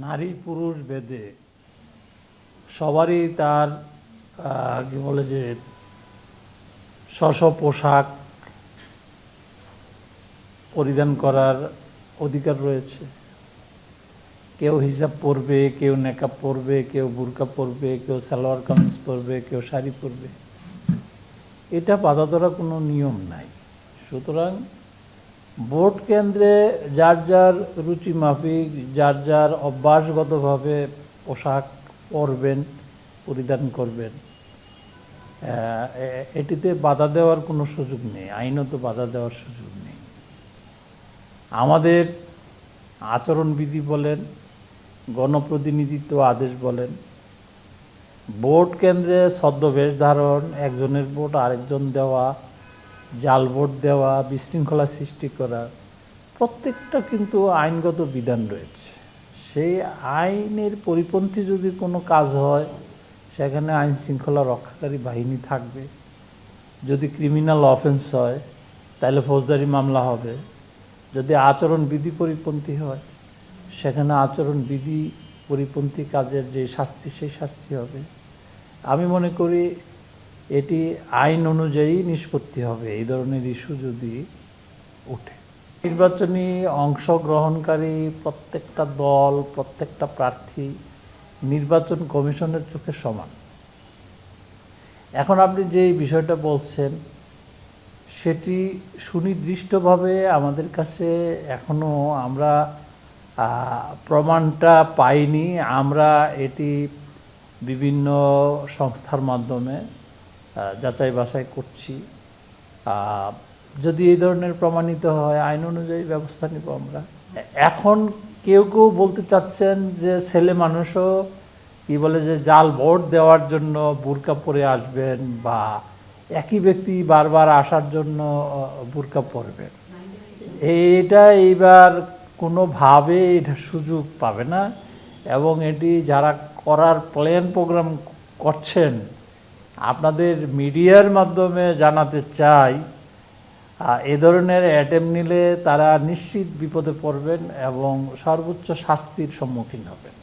নারী পুরুষ ভেদে সবারই তার কি বলে যে স্ব পোশাক পরিধান করার অধিকার রয়েছে। কেউ হিজাব পরবে, কেউ নেকাব পরবে, কেউ বুরকা পরবে, কেউ সালোয়ার কামিজ পরবে, কেউ শাড়ি পরবে। এটা বাধা ধরা কোনো নিয়ম নাই। সুতরাং ভোট কেন্দ্রে যার যার রুচি মাফিক যার যার অভ্যাসগতভাবে পোশাক পরবেন, পরিধান করবেন, এটিতে বাধা দেওয়ার কোনো সুযোগ নেই, আইনত বাধা দেওয়ার সুযোগ নেই। আমাদের আচরণবিধি বলেন, গণপ্রতিনিধিত্ব আদেশ বলেন, ভোট কেন্দ্রে ছদ্মবেশ ধারণ, একজনের ভোট আরেকজন দেওয়া, জাল ভোট দেওয়া, বিশৃঙ্খলা সৃষ্টি করা, প্রত্যেকটা কিন্তু আইনগত বিধান রয়েছে। সেই আইনের পরিপন্থী যদি কোনো কাজ হয় সেখানে আইন শৃঙ্খলা রক্ষাকারী বাহিনী থাকবে। যদি ক্রিমিনাল অফেন্স হয় তাহলে ফৌজদারি মামলা হবে। যদি আচরণবিধি পরিপন্থী হয় সেখানে আচরণবিধি পরিপন্থী কাজের যে শাস্তি সেই শাস্তি হবে। আমি মনে করি এটি আইন অনুযায়ী নিষ্পত্তি হবে এই ধরনের ইস্যু যদি ওঠে। নির্বাচনী অংশগ্রহণকারী প্রত্যেকটা দল, প্রত্যেকটা প্রার্থী নির্বাচন কমিশনের চোখে সমান। এখন আপনি যে বিষয়টা বলছেন সেটি সুনির্দিষ্টভাবে আমাদের কাছে এখনও আমরা প্রমাণটা পাইনি। আমরা এটি বিভিন্ন সংস্থার মাধ্যমে যাচাই বাছাই করছি। যদি এই ধরনের প্রমাণিত হয় আইন অনুযায়ী ব্যবস্থা নিব আমরা। এখন কেউ কেউ বলতে চাচ্ছেন যে ছেলে মানুষও কি বলে যে জাল ভোট দেওয়ার জন্য বুরকা পরে আসবেন বা একই ব্যক্তি বারবার আসার জন্য বুরকা পরবেন। এটা এইবার কোনোভাবে এটা সুযোগ পাবে না এবং এটি যারা করার প্ল্যান প্রোগ্রাম করছেন আপনাদের মিডিয়ার মাধ্যমে জানাতে চাই, এ ধরনের অ্যাটেম্প নিলে তারা নিশ্চিত বিপদে পড়বেন এবং সর্বোচ্চ শাস্তির সম্মুখীন হবেন।